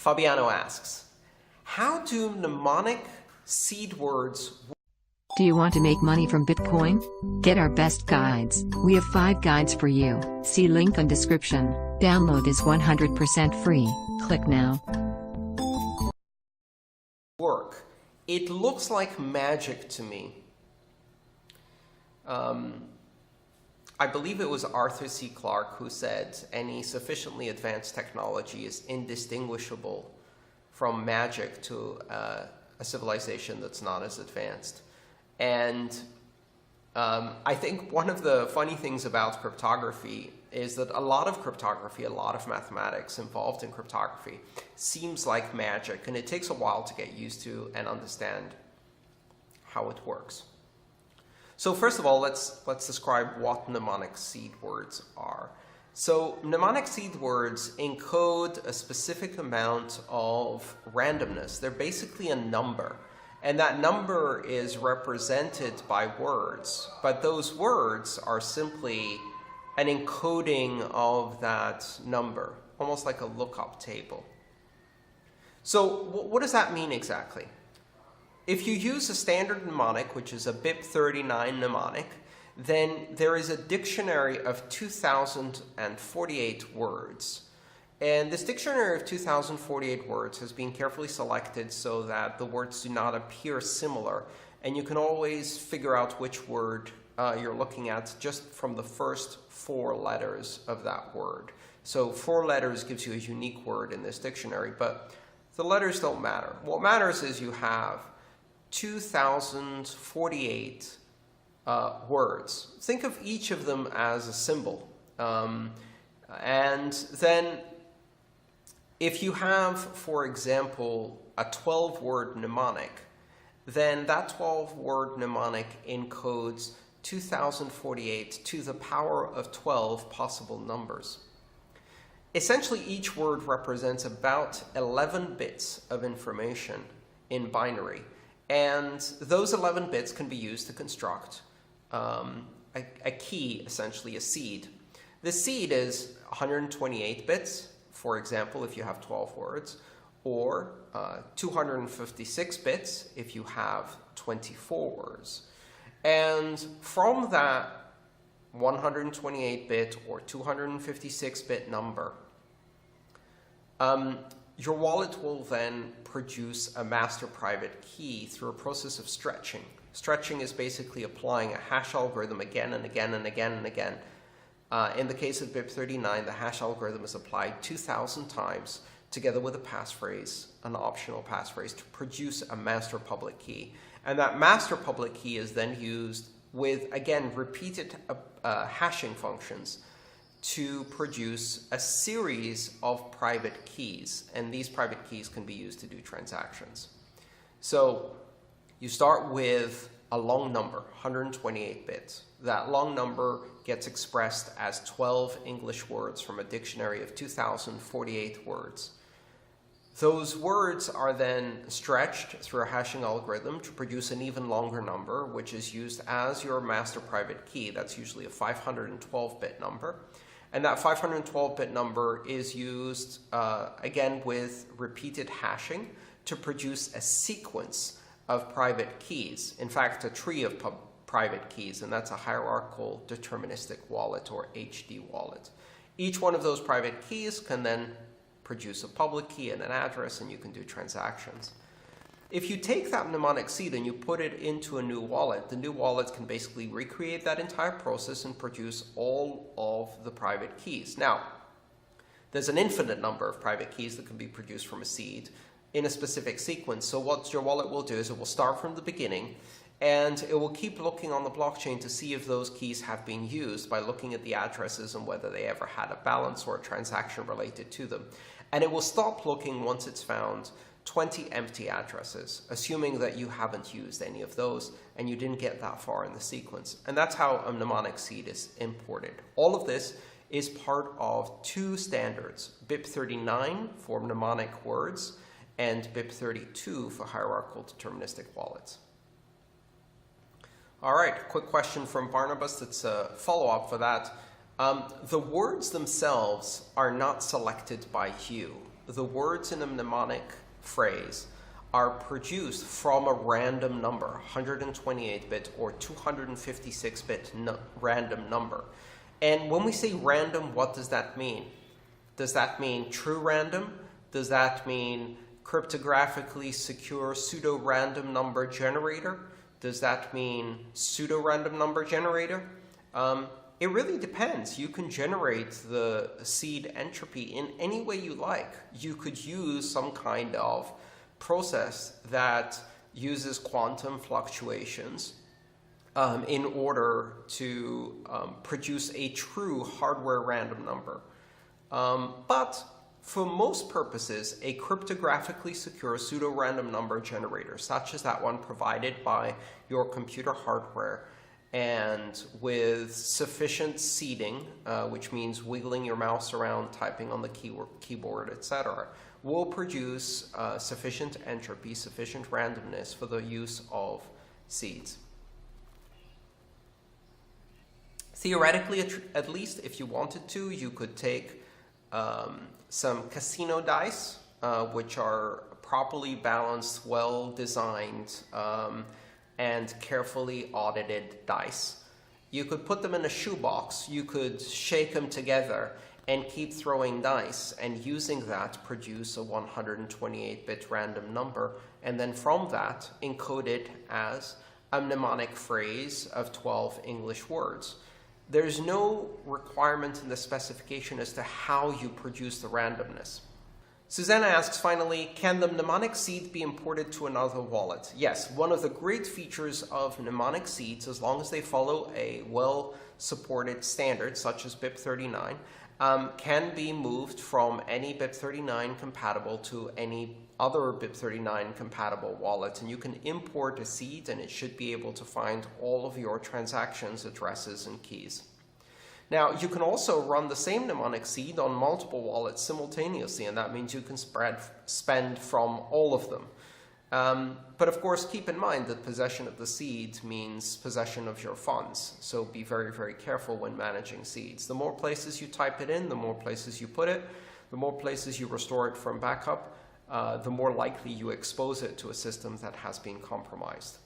Fabiano asks, how do mnemonic seed words work? Do you want to make money from Bitcoin? Get our best guides. We have 5 guides for you. See link on description. Download is 100% free. Click now. It looks like magic to me. I believe it was Arthur C. Clarke who said any sufficiently advanced technology is indistinguishable from magic to a civilization that's not as advanced. And I think one of the funny things about cryptography is that a lot of cryptography, a lot of mathematics involved in cryptography seems like magic, and it takes a while to get used to and understand how it works. So first of all, let's describe what mnemonic seed words are. So mnemonic seed words encode a specific amount of randomness. They're basically a number. And that number is represented by words. But those words are simply an encoding of that number, almost like a lookup table. So what does that mean exactly? If you use a standard mnemonic, which is a BIP39 mnemonic, then there is a dictionary of 2,048 words. And this dictionary of 2,048 words has been carefully selected so that the words do not appear similar. And you can always figure out which word you're looking at just from the first 4 letters of that word. So 4 letters gives you a unique word in this dictionary, but the letters don't matter. What matters is you have 2,048 words. Think of each of them as a symbol. And then if you have, for example, a 12-word mnemonic, then that 12-word mnemonic encodes 2,048 to the power of 12 possible numbers. Essentially, each word represents about 11 bits of information in binary. And those 11 bits can be used to construct a key, essentially a seed. The seed is 128 bits, for example, if you have 12 words, or 256 bits if you have 24 words. And from that 128-bit or 256-bit number, your wallet will then produce a master private key through a process of stretching. Stretching is basically applying a hash algorithm again and again and again and again. In the case of BIP39, the hash algorithm is applied 2,000 times together with a passphrase, an optional passphrase, to produce a master public key. And that master public key is then used with, again, repeated hashing functions to produce a series of private keys. And these private keys can be used to do transactions. So you start with a long number, 128 bits. That long number gets expressed as 12 English words from a dictionary of 2,048 words. Those words are then stretched through a hashing algorithm to produce an even longer number, which is used as your master private key. That's usually a 512-bit number. And that 512-bit number is used, again, with repeated hashing to produce a sequence of private keys. In fact, a tree of private keys, and that's a hierarchical deterministic wallet, or HD wallet. Each one of those private keys can then produce a public key and an address, and you can do transactions. If you take that mnemonic seed and you put it into a new wallet, the new wallet can basically recreate that entire process and produce all of the private keys. Now, there's an infinite number of private keys that can be produced from a seed in a specific sequence. So what your wallet will do is it will start from the beginning, and it will keep looking on the blockchain to see if those keys have been used by looking at the addresses and whether they ever had a balance or a transaction related to them. And it will stop looking once it's found 20 empty addresses, assuming that you haven't used any of those and you didn't get that far in the sequence. And that's how a mnemonic seed is imported. All of this is part of 2 standards, BIP39 for mnemonic words and BIP32 for hierarchical deterministic wallets. All right, quick question from Barnabas that's a follow-up for that. The words themselves are not selected by you. the words in a mnemonic phrase are produced from a random number, 128-bit or 256-bit random number. And when we say random, what does that mean? Does that mean true random? Does that mean cryptographically secure pseudo-random number generator? Does that mean pseudo-random number generator? It really depends. You can generate the seed entropy in any way you like. You could use some kind of process that uses quantum fluctuations in order to produce a true hardware random number. But for most purposes, a cryptographically secure pseudo-random number generator, such as that one provided by your computer hardware, and with sufficient seeding, which means wiggling your mouse around, typing on the keyboard, etc., will produce sufficient entropy, sufficient randomness for the use of seeds. Theoretically, at least, if you wanted to, you could take some casino dice, which are properly balanced, well-designed, and carefully audited dice. You could put them in a shoebox, you could shake them together and keep throwing dice, and using that produce a 128-bit random number, and then from that encode it as a mnemonic phrase of 12 English words. There's no requirement in the specification as to how you produce the randomness. Susanna asks, finally, can the mnemonic seed be imported to another wallet? Yes, one of the great features of mnemonic seeds, as long as they follow a well-supported standard, such as BIP39, can be moved from any BIP39 compatible to any other BIP39 compatible wallet. And you can import a seed, and it should be able to find all of your transactions, addresses, and keys. Now, you can also run the same mnemonic seed on multiple wallets simultaneously, and that means you can spend from all of them. But of course, keep in mind that possession of the seed means possession of your funds. So be very, very careful when managing seeds. The more places you type it in, the more places you put it, the more places you restore it from backup, the more likely you expose it to a system that has been compromised.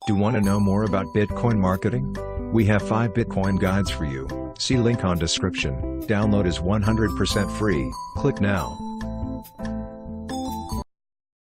Do you want to know more about Bitcoin marketing? We have 5 Bitcoin guides for you. See link on description. Download is 100% free. Click now.